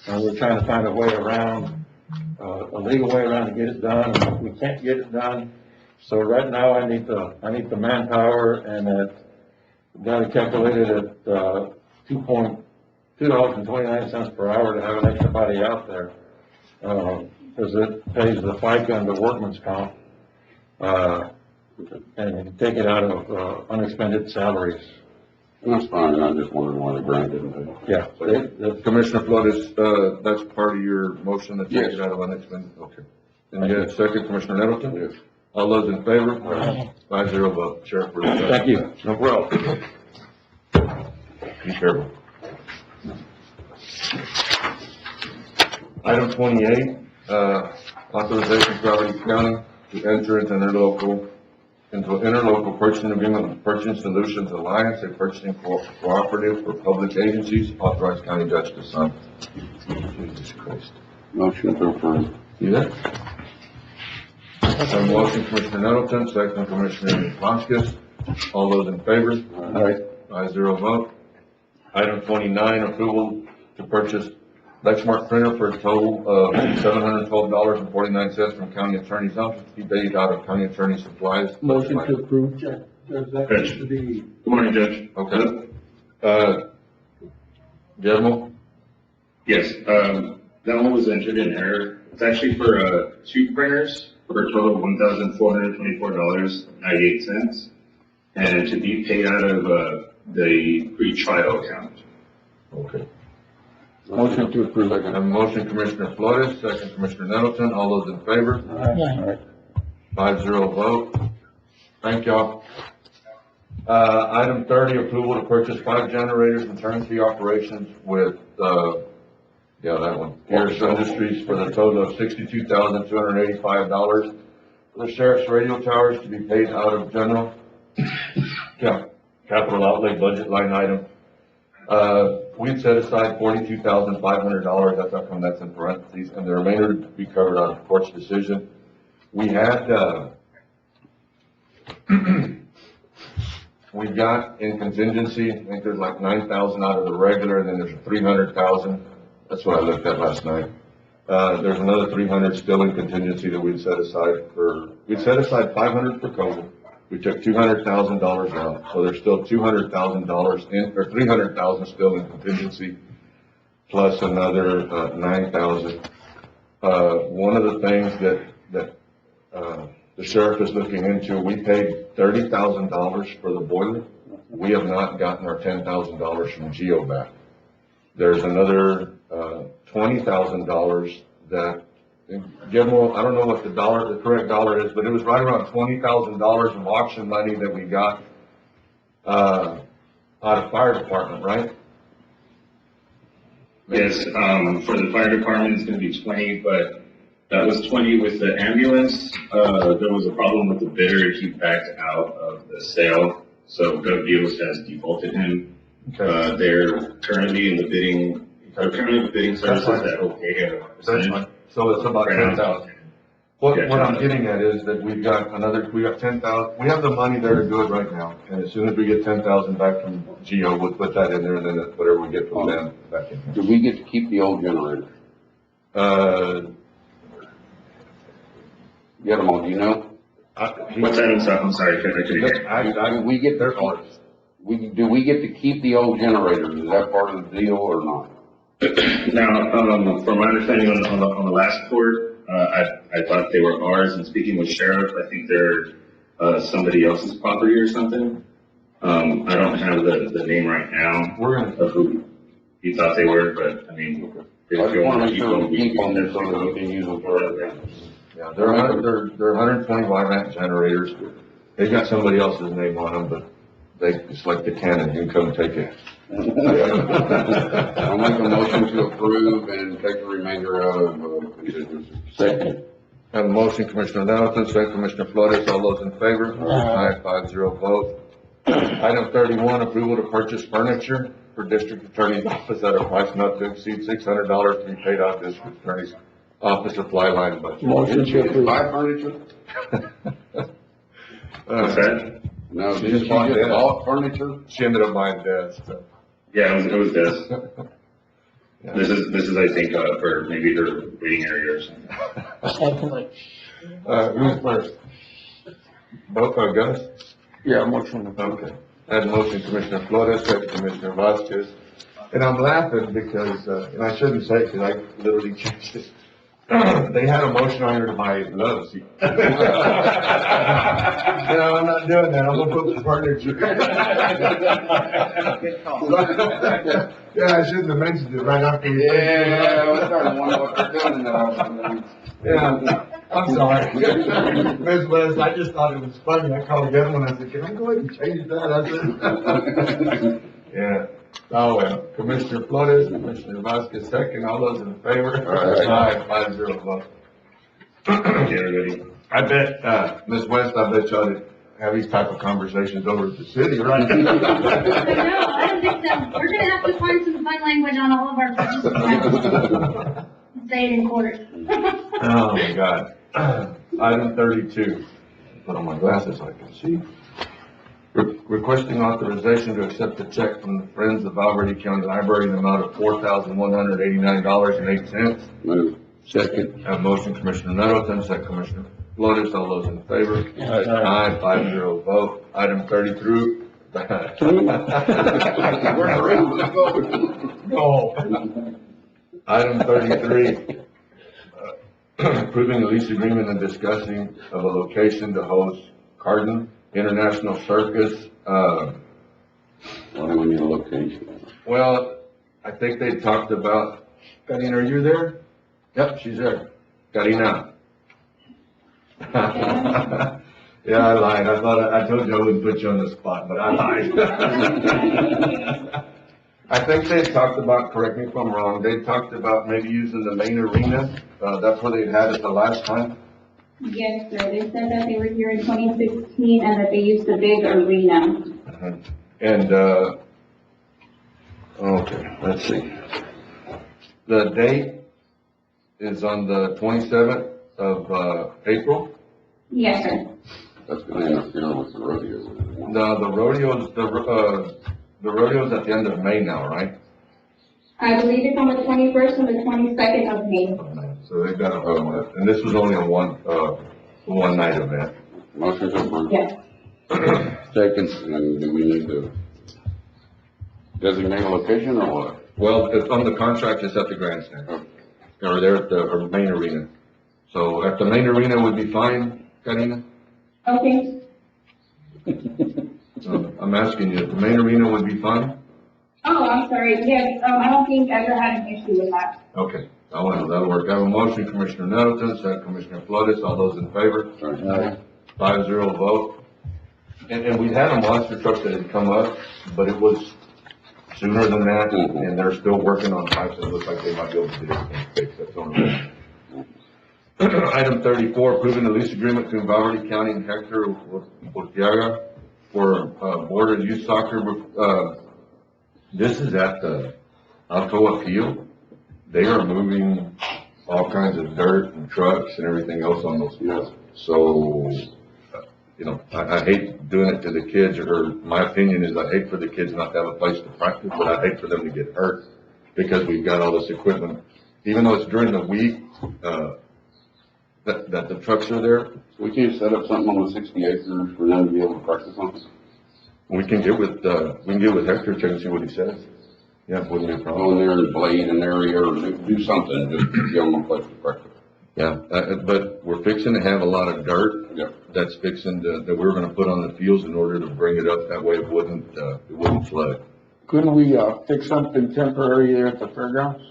and we're trying to find a way around, a legal way around to get it done, and we can't get it done. So right now, I need the manpower, and got it calculated at, $2.29 per hour to have an extra body out there. Cause it pays the FICA and the workman's comp, and take it out of, unexpended salaries. That's fine, I just wondered why the grant didn't pay. Yeah, Commissioner Flores, that's part of your motion to take it Yes. out of unexpended, okay. And you have second, Commissioner Nettleton? Yes. All those in favor? 5-0 vote, Sheriff. thank you. No problem. Be careful. Item 28, authorization for Valverde County to enter into an interlocal purchasing agreement with Purchasing Solutions Alliance, a purchasing cooperative for public agencies, authorized county judge to sign. Jesus Christ. Motion to approve. See that? A motion, Commissioner Nettleton, second Commissioner Vasquez. All those in favor? Aye. 5-0 vote. Item 29, approval to purchase Lexmark printer for a total of $712.49 from county attorney's office to be paid out of county attorney supplies. Motion to approve, Judge, that should be. Good morning, Judge. Okay. Guillermo? Yes, that one was entered in error. It's actually for, 2 printers for a total of $1,424.98, and to be paid out of, the pre-trial account. Okay. Motion to approve. I have a motion, Commissioner Flores, second Commissioner Nettleton. All those in favor? Yeah. 5-0 vote. Thank y'all. Item 30, approval to purchase 5 generators and turnkey operations with, that one, Pierce Industries for the total of $62,285 for the sheriff's radio towers to be paid out of general, capital outlay budget line item. We'd set aside $42,500, that's how come that's in parentheses, and the remainder to be covered out of court's decision. We had, we got in contingency, I think there's like 9,000 out of the regular, and then there's 300,000. That's what I looked at last night. There's another 300 still in contingency that we'd set aside we'd set aside 500 for COVID. We took $200,000 out, so there's still $200,000 in, or 300,000 still in contingency, plus another, 9,000. One of the things that the sheriff is looking into, we paid $30,000 for the boiler. We have not gotten our $10,000 from Geo back. There's another, $20,000 that, Guillermo, I don't know what the correct dollar is, but it was right around $20,000 of auction money that we got, out of fire department, right? Yes, for the fire department, it's gonna be 20, but that was 20 with the ambulance. There was a problem with the bidder. He backed out of the sale, so GovDeals has defaulted him. Okay. They're currently in the bidding, services that okay. That's fine. So it's about 10,000. What I'm getting at is that we got 10,000, we have the money there to do it right now. And as soon as we get 10,000 back from Geo, we'll put that in there, and then whatever we get from them back in. Do we get to keep the old generator? Get them all, do you know? What's that? I'm sorry, I couldn't hear. Do we get do we get to keep the old generator? Is that part of the deal or not? Now, from my understanding on the last court, I thought they were ours, and speaking with sheriff, I think they're, somebody else's property or something. I don't have the name right now of who he thought they were, but I mean. I just wanna make sure we keep them there so that we can use them for other things. Yeah, they're 120 Vymat generators. They've got somebody else's name on them, but it's like the cannon, you can come take it. I'll make a motion to approve and take the remainder out of contingency. Second. Have a motion, Commissioner Nettleton, second Commissioner Flores, all those in favor? Aye. 5-0 vote. Item 31, approval to purchase furniture for District Attorney's Office at a price not to exceed $600 to be paid out of District Attorney's Office supply line budget. Motion to approve. Buy furniture? What's that? No, She did just you bought just that. bought furniture? She ended up buying desks. So. Yeah, it was this. Yeah. This is, I think, for maybe their waiting area or something. Who's first? Both are Gus? Yeah, motion to Okay. That motion, Commissioner Flores, second Commissioner Vasquez. And I'm laughing because, and I shouldn't say it because I literally changed it. They had a motion on here to buy loves. No, I'm not doing that. I'm gonna put the furniture. Yeah, I shouldn't have mentioned it right after. Yeah, I was starting to wonder what they're doing now. Yeah, I'm sorry. Ms. West, I just thought it was funny. I called the other one. I said, can I go ahead and change that? I said, yeah. Oh, well, Commissioner Flores, Commissioner Vasquez, second. All those in favor? Aye. 5-0 vote. Thank you, everybody. I bet, Ms. West, I bet y'all did have these type of conversations over at the city, right? No, I don't think so. We're gonna have to find some fun language on all of our purchases. Say it in quarters. Oh, my God. Item 32. Put on my glasses so I can see. Requesting authorization to accept a check from the Friends of Valverde County Library in the amount of $4,189.08. Move. Second. Have motion, Commissioner Nettleton, second Commissioner Flores, all those in favor? Aye. 5-0 vote. Item 33. No. Item 33. Approving the lease agreement and discussing of a location to host Carden International Circus. Why do we need a location? Well, I think they talked about, Karina, are you there? Yep, she's there. Karina. Yeah, I lied. I told you I wouldn't put you on the spot, but I lied. I think they talked about, correct me if I'm wrong, they talked about maybe using the main arena. That's where they had it the last time. Yes, sir. They said that they were here in 2016 and that they used the big arena. And, okay, let's see. The date is on the 27th of, April. Yes, sir. That's gonna interfere with the rodeo. No, the rodeo's at the end of May now, right? I believe it's on the 21st and the 22nd of May. So they've got, and this was only a one night event. Motion to approve. Yes. Second. And do we need to designate a location or what? Well, it's on the contract, it's at the grandstand, or there at the, or main arena. So at the main arena would be fine, Karina? Okay. I'm asking you, the main arena would be fine? Oh, I'm sorry. Yes, I don't think Edgar had an issue with that. Okay, that'll work. I have a motion, Commissioner Nettleton, second Commissioner Flores, all those in favor? Aye. 5-0 vote. And we had a monster truck that had come up, but it was sooner than that, and they're still working on pipes, and it looks like they might be able to get everything fixed, that's on the way. Item 34, approving the lease agreement between Valverde County and Hector Urquiaga for, border youth soccer, this is at the Alcoa field. They are moving all kinds of dirt and trucks and everything else on those fields. So, you know, I hate doing it to the kids, or my opinion is I hate for the kids not to have a place to practice, but I hate for them to get hurt because we've got all this equipment. Even though it's during the week, that the trucks are there, We can't set up something on the 60 acres for them to be able to practice on? we can get with Hector, check and see what he says. Yeah, it wouldn't be a Go in problem. there and blade an area or do something, just give them a place to practice. Yeah, but we're fixing to have a lot of dirt Yep. that's fixing to, that we're gonna put on the fields in order to bring it up, that way it wouldn't flood. Couldn't we, fix something temporary there at the fairgrounds?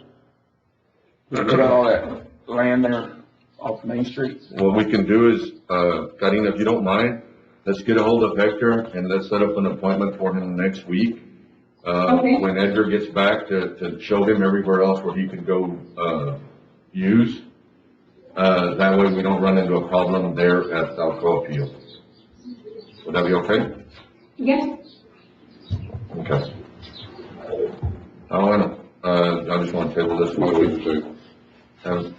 We put all that land there off Main Street? What we can do is, Karina, if you don't mind, let's get a hold of Hector and let's set up an appointment for him next week. Okay. When Edgar gets back to show him everywhere else where he could go, use. That way we don't run into a problem there at Alcoa Field. Would that be okay? Yes. Okay. I just want to table this one. Motion to. Have,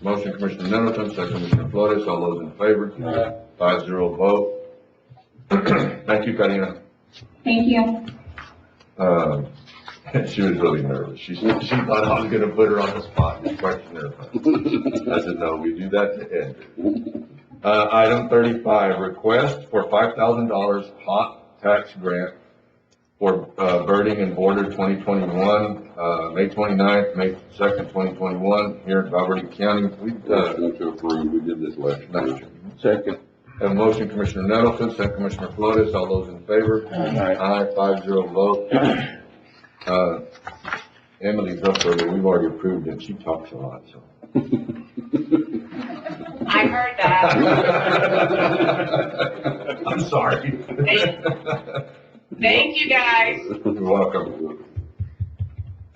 motion Commissioner Nettleton, second Commissioner Flores, all those in favor? 5-0 vote. Thank you, Karina. Thank you. She was really nervous. She thought I was gonna put her on the spot and question her. I said, no, we do that to Ed. Item 35, request for $5,000 hot tax grant for, birding and border 2021, May 29th, May 2nd, 2021, here in Valverde County. Motion to approve, we did this last year. Second. Have a motion, Commissioner Nettleton, second Commissioner Flores, all those in favor? Aye, 5-0 vote. Emily's up there, we've already approved it, she talks a lot, so. I heard that. I'm sorry. Thank you, guys. You're welcome.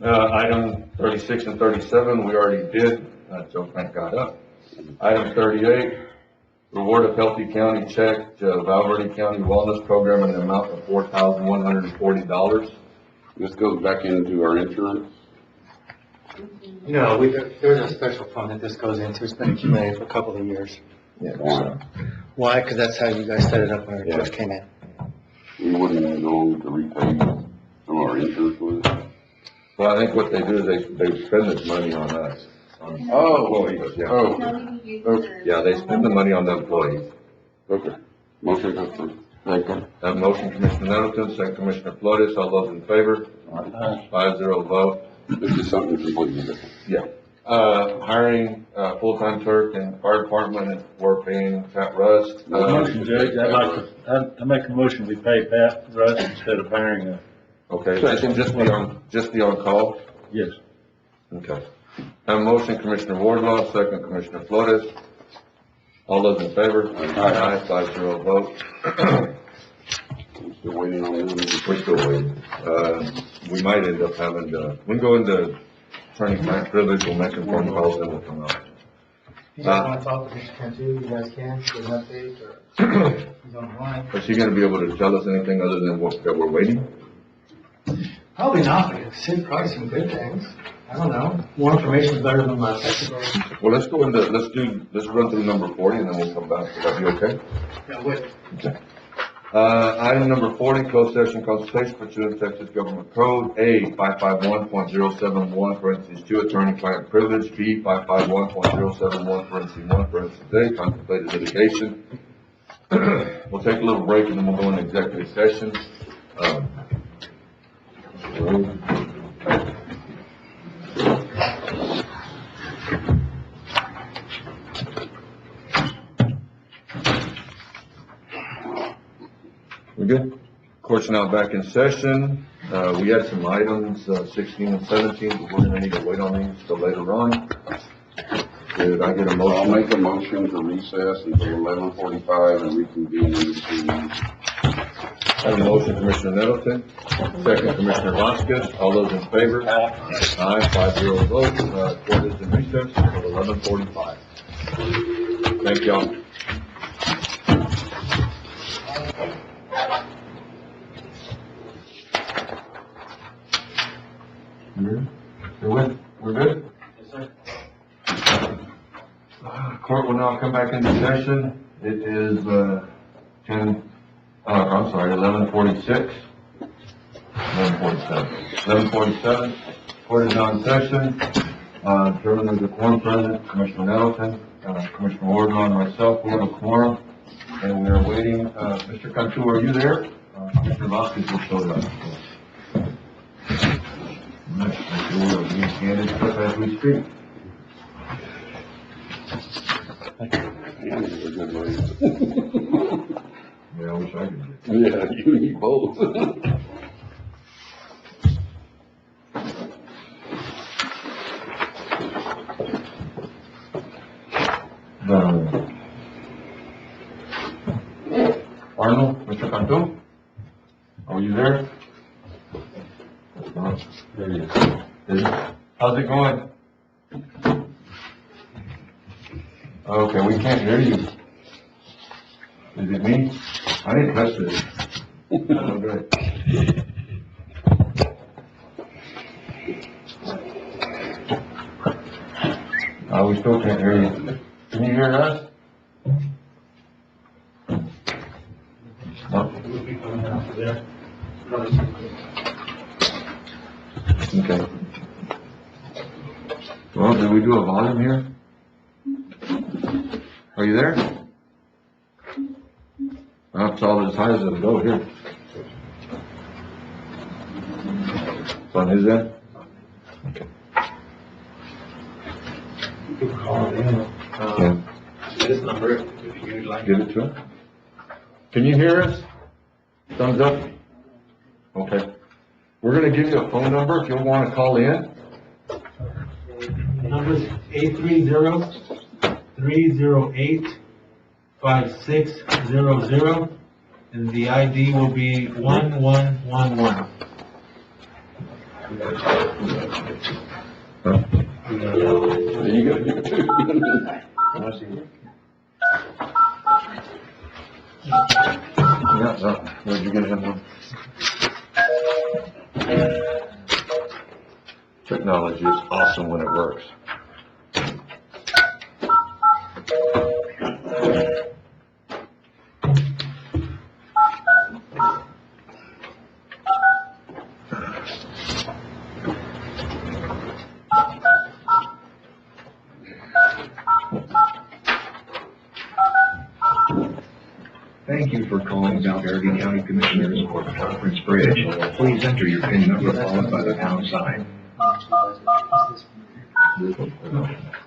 Item 36 and 37, we already did, so Frank got up. Item 38, reward of Healthy County check to Valverde County Wellness Program in the amount of $4,140. This goes back into our insurance. No, there's a special fund that this goes into. It's been accumulated for a couple of years. Yeah. Why? Why? Because that's how you guys set it up when it Yeah. first came in. We wouldn't go to repay some of our insurance with it. Well, I think what they do is they spend this money on us. On Oh. employees, yeah. Oh, Okay. Yeah, they spend the money on the employees. okay. Motion to approve. Second. That motion, Commissioner Nettleton, second Commissioner Flores, all those in favor? 5-0 vote. This is something completely different. Yeah. Hiring, full-time clerk in the fire department, and we're paying Pat Rust. Motion, Judge, I'd like to, I make a motion, we pay Pat Russ instead of hiring a, Okay, just be on call? yes. Okay. Have a motion, Commissioner Wardlaw, second Commissioner Flores. All those in favor? Aye. 5-0 vote. I'm still waiting on them. We're still waiting. We might end up having to, we can go into attorney-client privilege, we'll make some phone calls, then we'll come out. You guys want to talk with Mr. Cantu, you guys can, give an update, or he's online? Is he gonna be able to tell us anything other than that we're waiting? Probably not, but it's probably some good things. I don't know. More information is better than less, I suppose. Well, let's run through number 40 and then we'll come back. Would that be okay? Yeah, wait. Okay. Item number 40, closed session consultation pursuant to Texas Government Code, A, 551.071, parentheses 2, attorney-client privilege, B, 551.071, parentheses 1, parentheses A, contemplated litigation. We'll take a little break and then we'll go into executive session. We good? Court's now back in session. We had some items, 16 and 17, but we're gonna need to wait on these till later on. Did I get a I'll motion? make a motion to recess until 11:45 and reconvene in the meeting. I have a motion, Commissioner Nettleton, second Commissioner Vasquez. All those in favor? Aye, 5-0 vote. Court is in recess until 11:45. Thank y'all. We're good? Yes, sir. Court will now come back into session. It is, 11:46. 11:47. Court is now in session. Chairman of the quorum present, Commissioner Nettleton, Commissioner Wardlaw, and myself, we have a quorum. And we are waiting, Mr. Cantu, are you there? Commissioner Vasquez will show up. We are being handed stuff as we speak. Yeah, they're good rates. Yeah, I wish I could get. Yeah, you need both. Arnold, Mr. Cantu? Are you there? There he is. How's it going? Okay, we can't hear you. Is it me? I didn't press it. Oh, good. We still can't hear you. Can you hear us? No? Okay. Well, did we do a volume here? Are you there? That's all as high as it'll go here. It's on his end? Okay. You can call it in. Yeah. This number, if you'd like. Give it to him. Can you hear us? Thumbs up? Okay. We're gonna give you a phone number if you'll wanna call in. The number is 830-308-5600, and the ID will be 1111. Huh? There you go. Yeah, where'd you get him from? Technology is awesome when it works. Thank you for calling Mount Airy County Commissioners Court Conference Bridge. Please enter your PIN number followed by the pound sign.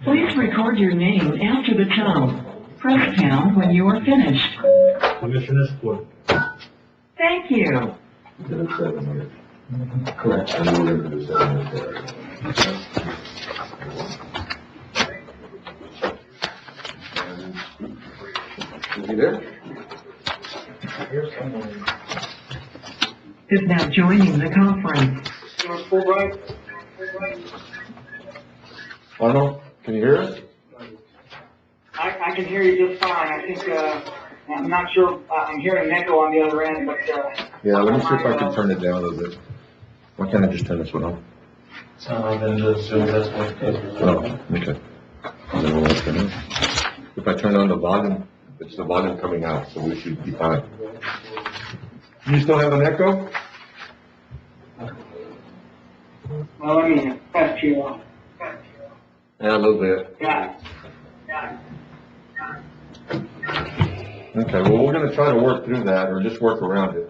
Please record your name after the tone. Press pound when you are finished. Commissioners Court. Thank you. Correct. And we're gonna do 7 years. Is he there? Is now joining the conference. Arnold, can you hear us? I can hear you just fine. I think, I'm not sure, I'm hearing an echo on the other end, but, Yeah, let me see if I can turn it down a little bit. Why can't I just turn this one on? Then just assume that's what. Oh, okay. And then we'll turn it. If I turn on the volume, it's the volume coming out, so we should be fine. You still have an echo? Well, I mean, that's too long. Yeah, a little bit. Yeah. Okay, well, we're gonna try to work through that, or just work around it.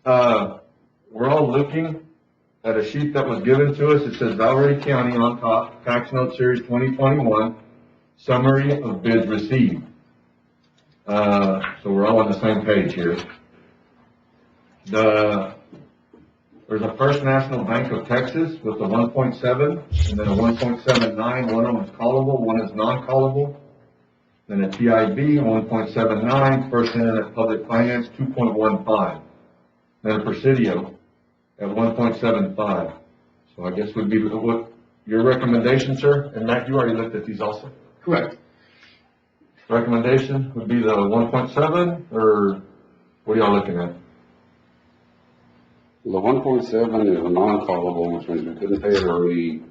We're all looking at a sheet that was given to us. It says Valverde County on top, tax note series 2021, summary of bids received. So we're all on the same page here. There's a First National Bank of Texas with a 1.7, and then a 1.79. One of them is callable, one is non-callable. Then a TIB, 1.79, First Internet Public Finance, 2.15. Then a Presidio at 1.75. So I guess would be what your recommendation, sir? And Matt, you already looked at these also. Correct. Recommendation would be the 1.7, or what are y'all looking at? The 1.7 is a non-callable, which means we couldn't pay it early.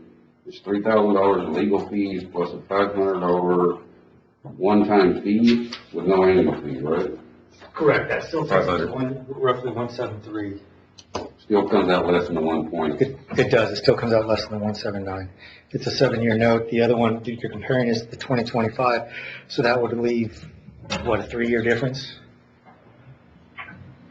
It's $3,000 in legal fees plus a $500 one-time fee with no annual fee, right? Correct, that still takes us 500. roughly 173. Still comes out less than the 1 point. It does, it still comes out less than the 179. It's a 7-year note. The other one that you're comparing is the 2025, so that would leave, what, a 3-year difference?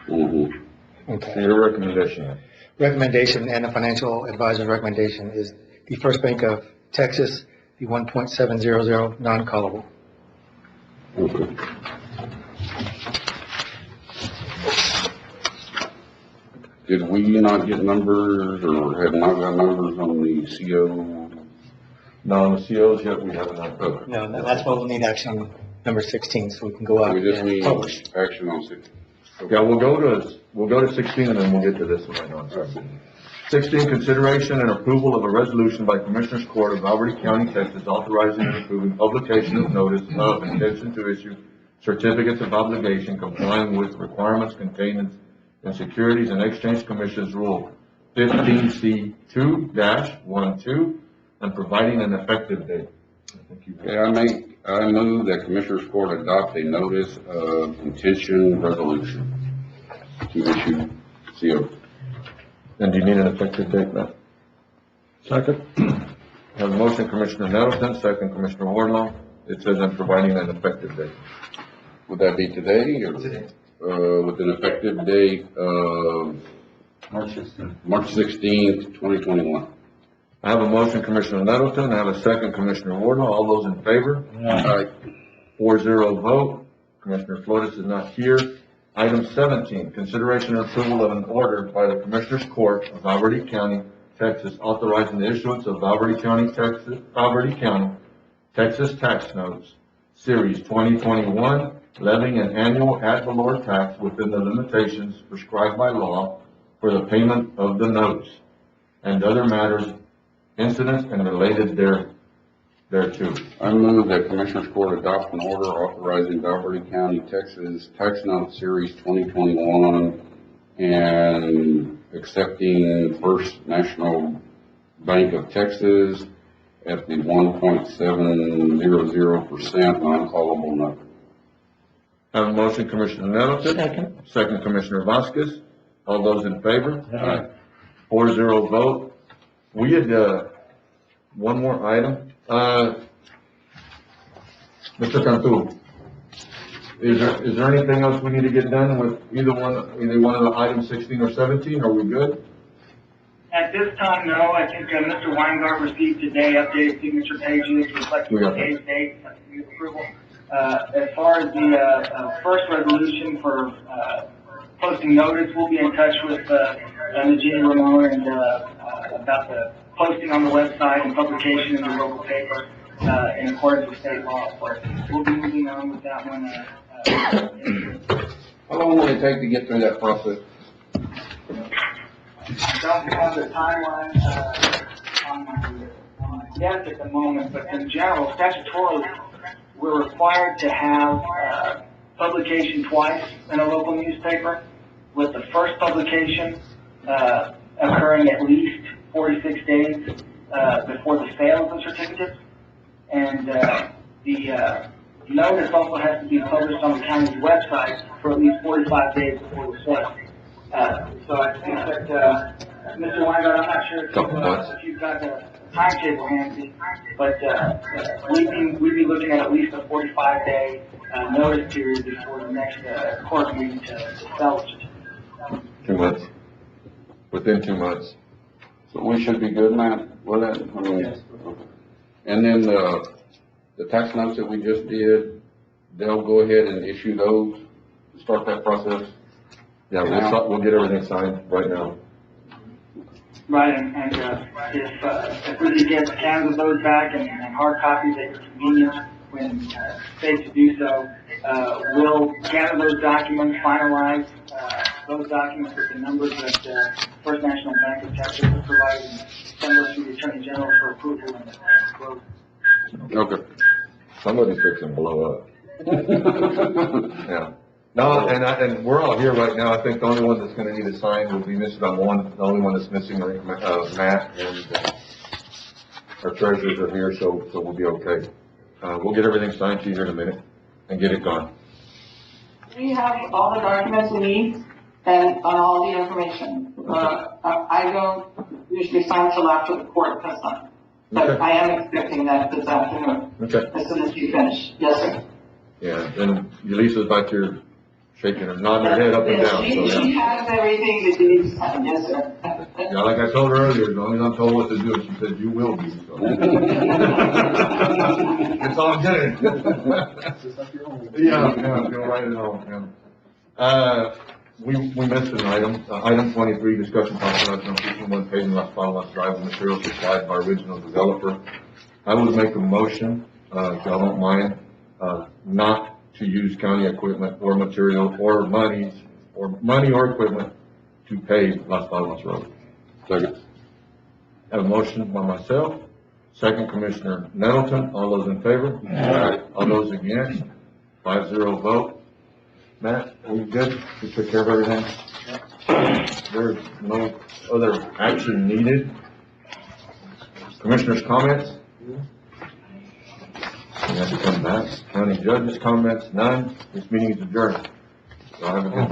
Mm-hmm. Okay. Your recommendation? Recommendation and the financial advisor's recommendation is the First Bank of Texas, the 1.700 non-callable. Okay. Did we not get numbers, or have not got numbers on the CO? No, on the COs yet, we have not. Okay. No, that's why we'll need action on number 16, so we can go out We just and need publish. action on 6. Yeah, we'll go to 16 and then we'll get to this one right now. 16, consideration and approval of a resolution by Commissioners Court of Valverde County, Texas, authorizing and approving publication of notice of intention to issue certificates of obligation complying with requirements contained in Securities and Exchange Commission's Rule 15C2-12 and providing an effective date. Okay, I move that Commissioners Court adopt a notice of intention resolution to issue CO. And do you need an effective date, Matt? Second. Have a motion, Commissioner Nettleton, second, Commissioner Wardlaw. It says I'm providing an effective date. Would that be today, or, with an effective date of March 16th. March 16th, 2021? I have a motion, Commissioner Nettleton. I have a second, Commissioner Wardlaw. All those in favor? Aye. 4-0 vote. Commissioner Flores is not here. Item 17, consideration and approval of an order by the Commissioners Court of Valverde County, Texas, authorizing the issuance of Valverde County, Texas tax notes, Series 2021, levying an annual ad valorem tax within the limitations prescribed by law for the payment of the notes and other matters, incidents, and related thereto. I move that Commissioners Court adopt an order authorizing Valverde County, Texas tax note series 2021 and accepting First National Bank of Texas at the 1.700% non-callable note. I have a motion, Commissioner Nettleton. Second. Second, Commissioner Vasquez. All those in favor? Aye. 4-0 vote. We had, one more item. Mr. Cantu, is there anything else we need to get done with either one of the items 16 or 17? Are we good? At this time, no. I think Mr. Weingart received today updated signature pages reflecting today's date of the approval. As far as the first resolution for posting notice, we'll be in touch with Jeannie Ramon and about the posting on the website and publication in the local paper in accordance with state law. But we'll be moving on with that one. How long will it take to get through that process? Don't have the timeline on my desk at the moment, but in general, statutorily, we're required to have publication twice in a local newspaper, with the first publication occurring at least 46 days before the sale of the certificates. And the notice also has to be published on the county's website for at least 45 days before the sale. So I think that, Mr. Weingart, I'm not sure if you've got the timetable handy, but, we'd be looking at least a 45-day, notice period before the next, court meeting to sell it. 2 months. Within 2 months. So we should be good, Matt, with that? I mean, okay. And then the tax notes that we just did, they'll go ahead and issue those, start that process? Yeah, we'll get everything signed right now. Right, and if we could get scans of those back and hard copies at your convenience when safe to do so, we'll gather those documents, finalize those documents with the numbers that First National Bank of Texas has provided, and send those to the Attorney General for approval and close. Okay. Somebody's fixing to blow up. Yeah. No, and we're all here right now. I think the only one that's gonna need a sign will be Mr. Ramon. The only one that's missing, Matt, and our treasurers are here, so we'll be okay. We'll get everything signed to you here in a minute and get it gone. We have all the documents we need and all the information. I don't usually sign till after the court has signed. But Okay. I am expecting that this afternoon, Okay. as soon as you finish. Yes, sir. Yeah, and Lisa's back here shaking her, nodding her head up and down, so She yeah. has everything that you need to sign. Yes, sir. Yeah, like I told her earlier, as long as I'm told what to do, she said, you will be, so. It's all good. Yeah, feel right at home, yeah. We missed an item, item 23, discussion possible action on 51 paving Las Palmas Drive, material supplied by original developer. I would make a motion, if y'all don't mind, not to use county equipment or material or money or equipment to pave Las Palmas Road. Second. Have a motion by myself, second Commissioner Nettleton, all those in favor? Aye. All those against? 5-0 vote. Matt, are we good? We took care of everything? There's no other action needed. Commissioners' comments? You have to come back. County judges' comments? None. This meeting is adjourned. Y'all have a good